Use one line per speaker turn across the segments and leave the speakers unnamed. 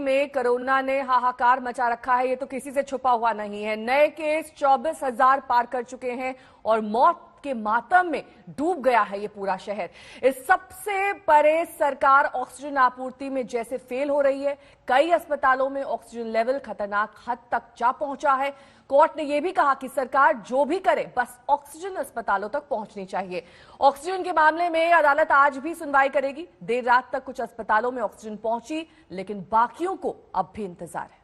में कोरोना ने हाहाकार मचा रखा है, ये तो किसी से छुपा हुआ नहीं है। नए केस 24,000 पार कर चुके हैं और मौत के मातम में डूब गया है ये पूरा शहर। इस सबसे परे सरकार ऑक्सीजन आपूर्ति में जैसे फेल हो रही है। कई अस्पतालों में ऑक्सीजन लेवल खतरनाक हद तक जा पहुंचा है। कोर्ट ने यह भी कहा कि सरकार जो भी करे बस ऑक्सीजन अस्पतालों तक पहुंचनी चाहिए। ऑक्सीजन के मामले में अदालत आज भी सुनवाई करेगी। देर रात तक कुछ अस्पतालों में ऑक्सीजन पहुंची, लेकिन बाकियों को अब भी इंतजार है।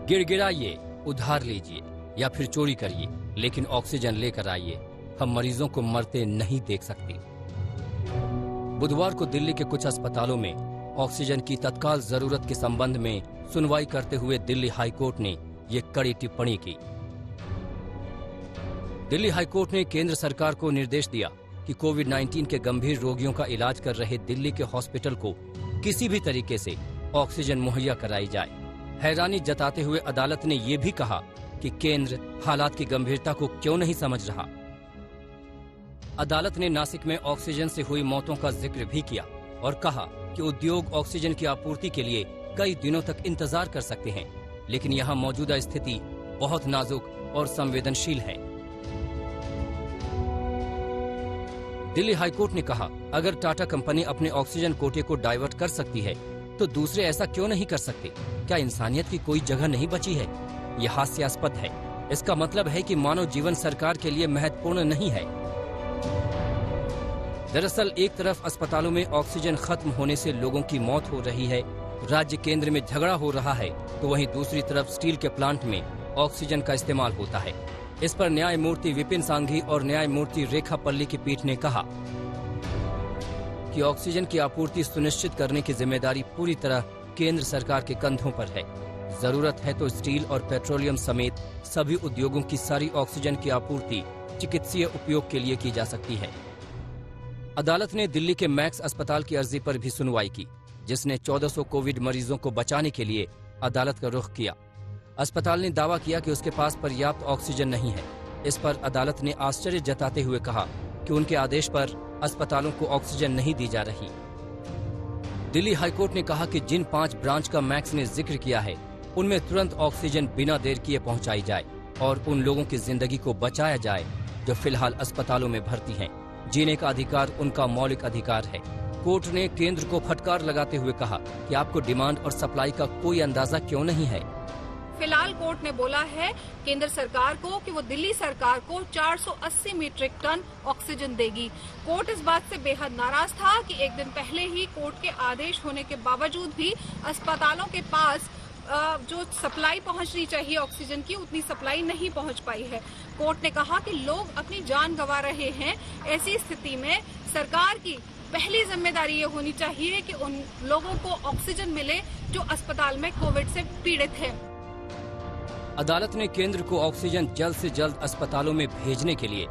गिड़गिड़ाइए, उधार लीजिए या फिर चोरी करिए, लेकिन ऑक्सीजन लेकर आइए। हम मरीजों को मरते नहीं देख सकते। बुधवार को दिल्ली के कुछ अस्पतालों में ऑक्सीजन की तत्काल जरूरत के संबंध में सुनवाई करते हुए दिल्ली हाईकोर्ट ने ये कड़ी टिप्पणी की। दिल्ली हाईकोर्ट ने केंद्र सरकार को निर्देश दिया कि कोविड-19 के गंभीर रोगियों का इलाज कर रहे दिल्ली के हॉस्पिटल को किसी भी तरीके से ऑक्सीजन मुहैया कराई जाए। हैरानी जताते हुए अदालत ने यह भी कहा कि केंद्र हालात की गंभीरता को क्यों नहीं समझ रहा। अदालत ने नासिक में ऑक्सीजन से हुई मौतों का जिक्र भी किया और कहा कि उद्योग ऑक्सीजन की आपूर्ति के लिए कई दिनों तक इंतजार कर सकते हैं, लेकिन यहाँ मौजूदा स्थिति बहुत नाजुक और संवेदनशील है। दिल्ली हाईकोर्ट ने कहा, अगर टाटा कंपनी अपने ऑक्सीजन कोटे को डाइवर्ट कर सकती है तो दूसरे ऐसा क्यों नहीं कर सकते? क्या इंसानियत की कोई जगह नहीं बची है? यह हास्यास्पद है। इसका मतलब है कि मानव जीवन सरकार के लिए महत्वपूर्ण नहीं है। दरअसल एक तरफ अस्पतालों में ऑक्सीजन खत्म होने से लोगों की मौत हो रही है, राज्य केंद्र में झगड़ा हो रहा है, तो वहीं दूसरी तरफ स्टील के प्लांट में ऑक्सीजन का इस्तेमाल होता है। इस पर न्यायमूर्ति विपिन सांघी और न्यायमूर्ति रेखा पल्ली की पीठ ने कहा कि ऑक्सीजन की आपूर्ति सुनिश्चित करने की जिम्मेदारी पूरी तरह केंद्र सरकार के कंधों पर है। जरूरत है तो स्टील और पेट्रोलियम समेत सभी उद्योगों की सारी ऑक्सीजन की आपूर्ति चिकित्सीय उपयोग के लिए की जा सकती है। अदालत ने दिल्ली के मैक्स अस्पताल की अर्जी पर भी सुनवाई की, जिसने 1400 कोविड मरीजों को बचाने के लिए अदालत का रुख किया। अस्पताल ने दावा किया कि उसके पास पर्याप्त ऑक्सीजन नहीं है। इस पर अदालत ने आश्चर्य जताते हुए कहा कि उनके आदेश पर अस्पतालों को ऑक्सीजन नहीं दी जा रही। दिल्ली हाईकोर्ट ने कहा कि जिन 5 ब्रांच का मैक्स ने जिक्र किया है, उनमें तुरंत ऑक्सीजन बिना देर किए पहुंचाई जाए और उन लोगों की जिंदगी को बचाया जाए जो फिलहाल अस्पतालों में भर्ती हैं। जीने का अधिकार उनका मौलिक अधिकार है। कोर्ट ने केंद्र को फटकार लगाते हुए कहा कि आपको डिमांड और सप्लाई का कोई अंदाजा क्यों नहीं है।
फिलहाल कोर्ट ने बोला है केंद्र सरकार को कि वो दिल्ली सरकार को 480 मीट्रिक टन ऑक्सीजन देगी। कोर्ट इस बात से बेहद नाराज था कि एक दिन पहले ही कोर्ट के आदेश होने के बावजूद भी अस्पतालों के पास जो सप्लाई पहुंचनी चाहिए ऑक्सीजन की, उतनी सप्लाई नहीं पहुंच पाई है। कोर्ट ने कहा कि लोग अपनी जान गंवा रहे हैं। ऐसी स्थिति में सरकार की पहली जिम्मेदारी ये होनी चाहिए कि उन लोगों को ऑक्सीजन मिले जो अस्पताल में कोविड से पीड़ित है।
अदालत ने केंद्र को ऑक्सीजन जल्द से जल्द अस्पतालों में भेजने के लिए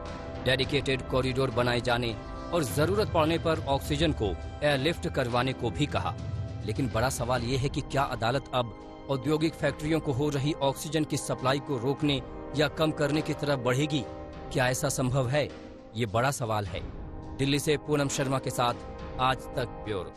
डेडिकेटेड कॉरिडोर बनाए जाने और जरूरत पड़ने पर ऑक्सीजन को एयरलिफ्ट करवाने को भी कहा। लेकिन बड़ा सवाल ये है कि क्या अदालत अब औद्योगिक फैक्ट्रियों को हो रही ऑक्सीजन की सप्लाई को रोकने या कम करने की तरफ बढ़ेगी? क्या ऐसा संभव है? ये बड़ा सवाल है। दिल्ली से पूनम शर्मा के साथ आज तक ब्यूरो।